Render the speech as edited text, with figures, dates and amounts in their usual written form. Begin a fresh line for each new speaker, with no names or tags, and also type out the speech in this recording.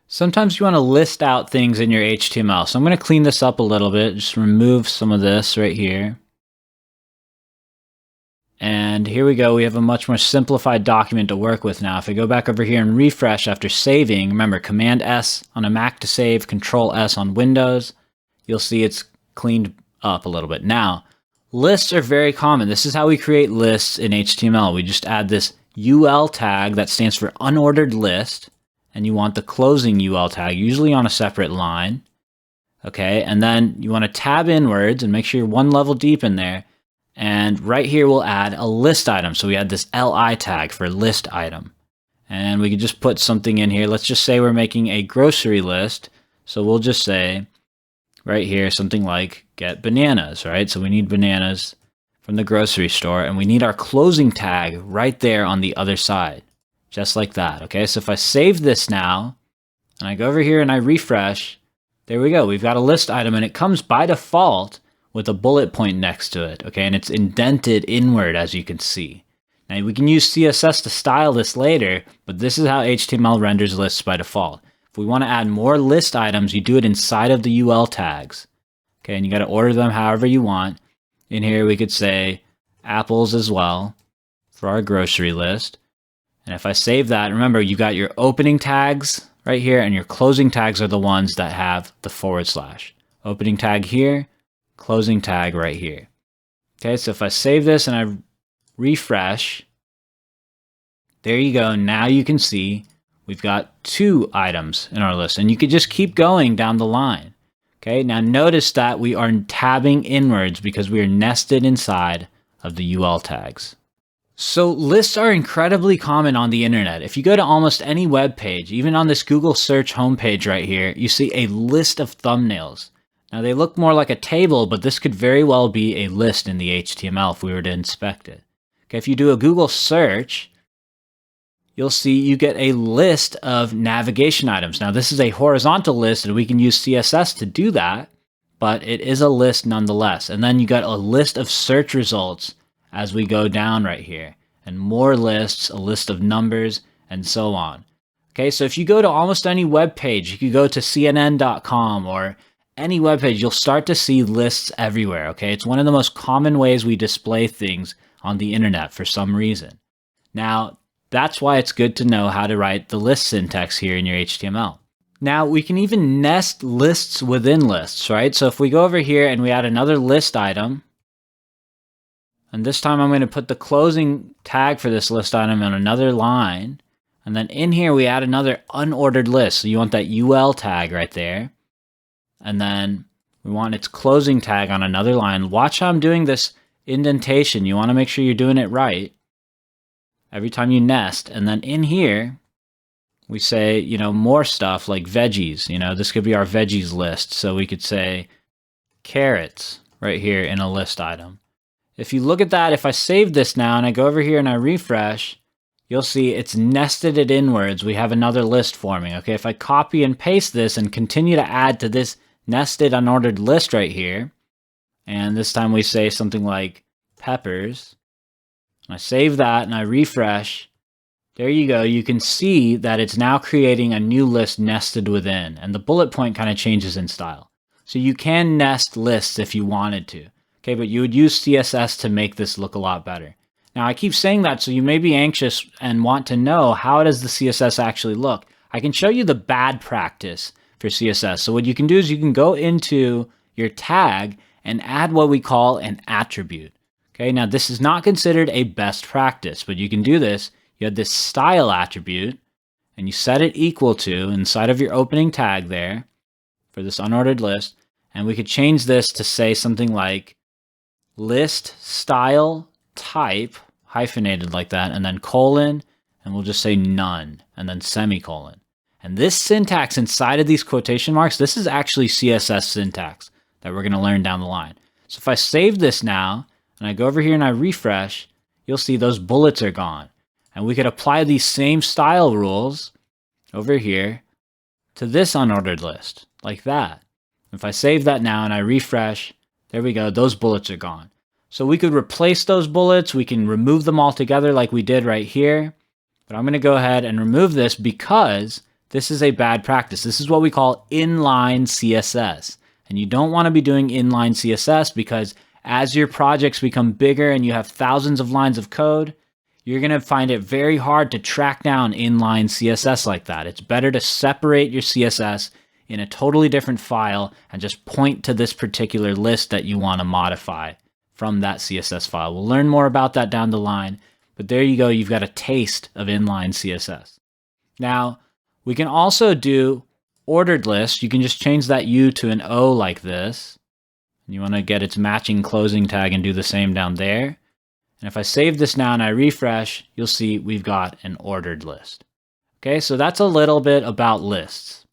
Sometimes you want to list out things in your HTML. So I'm going to clean this up a little bit. Just remove some of this right here. And here we go. We have a much more simplified document to work with now. If I go back over here and refresh after saving, remember Command S on a Mac to save, Control S on Windows, you'll see it's cleaned up a little bit. Now, lists are very common. This is how we create lists in HTML. We just add this UL tag that stands for unordered list. And you want the closing UL tag, usually on a separate line. Okay, and then you want to tab inwards and make sure you're one level deep in there. And right here we'll add a list item. So we add this LI tag for list item. And we can just put something in here. Let's just say we're making a grocery list. So we'll just say right here something like get bananas, right? So we need bananas from the grocery store, and we need our closing tag right there on the other side. Just like that, okay? So if I save this now, and I go over here and I refresh, there we go. We've got a list item, and it comes by default with a bullet point next to it, okay? And it's indented inward, as you can see. Now, we can use CSS to style this later, but this is how HTML renders lists by default. If we want to add more list items, you do it inside of the UL tags, okay? And you got to order them however you want. In here, we could say apples as well for our grocery list. And if I save that, remember you got your opening tags right here, and your closing tags are the ones that have the /. Opening tag here, closing tag right here. Okay, so if I save this and I refresh, there you go. Now you can see we've got 2 items in our list, and you could just keep going down the line. Okay, now notice that we are tabbing inwards because we are nested inside of the UL tags. So lists are incredibly common on the internet. If you go to almost any web page, even on this Google search homepage right here, you see a list of thumbnails. Now they look more like a table, but this could very well be a list in the HTML if we were to inspect it. Okay, if you do a Google search, you'll see you get a list of navigation items. Now this is a horizontal list, and we can use CSS to do that, but it is a list nonetheless. And then you got a list of search results as we go down right here, and more lists, a list of numbers, and so on. Okay, so if you go to almost any web page, you could go to CNN.com or any web page, you'll start to see lists everywhere. Okay, it's one of the most common ways we display things on the internet for some reason. Now, that's why it's good to know how to write the list syntax here in your HTML. Now, we can even nest lists within lists, right? So if we go over here and we add another list item, and this time I'm going to put the closing tag for this list item on another line. And then in here, we add another unordered list. So you want that UL tag right there. And then we want its closing tag on another line. Watch how I'm doing this indentation. You want to make sure you're doing it right every time you nest. And then in here, we say, more stuff like veggies. This could be our veggies list. So we could say carrots right here in a list item. If you look at that, if I save this now and I go over here and I refresh, you'll see it's nested it inwards. We have another list forming. Okay, if I copy and paste this and continue to add to this nested unordered list right here, and this time we say something like peppers, and I save that and I refresh, there you go. You can see that it's now creating a new list nested within, and the bullet point kind of changes in style. So you can nest lists if you wanted to. Okay, but you would use CSS to make this look a lot better. Now, I keep saying that, so you may be anxious and want to know how does the CSS actually look. I can show you the bad practice for CSS. So what you can do is you can go into your tag and add what we call an attribute. Okay, now this is not considered a best practice, but you can do this. You have this style attribute, and you set it equal to inside of your opening tag there for this unordered list, and we could change this to say something like list style type, hyphenated like that, and then colon, and we'll just say none, and then semicolon. And this syntax inside of these quotation marks, this is actually CSS syntax that we're going to learn down the line. So if I save this now, and I go over here and I refresh, you'll see those bullets are gone. And we could apply these same style rules over here to this unordered list, like that. If I save that now and I refresh, there we go, those bullets are gone. So we could replace those bullets, we can remove them all together like we did right here. But I'm going to go ahead and remove this because This is a bad practice. This is what we call inline CSS. And you don't want to be doing inline CSS because as your projects become bigger and you have thousands of lines of code, you're going to find it very hard to track down inline CSS like that. It's better to separate your CSS in a totally different file and just point to this particular list that you want to modify from that CSS file. We'll learn more about that down the line, but there you go. You've got a taste of inline CSS. Now, we can also do ordered lists. You can just change that U to an O like this. You want to get its matching closing tag and do the same down there. And if I save this now and I refresh, you'll see we've got an ordered list. Okay, so that's a little bit about lists.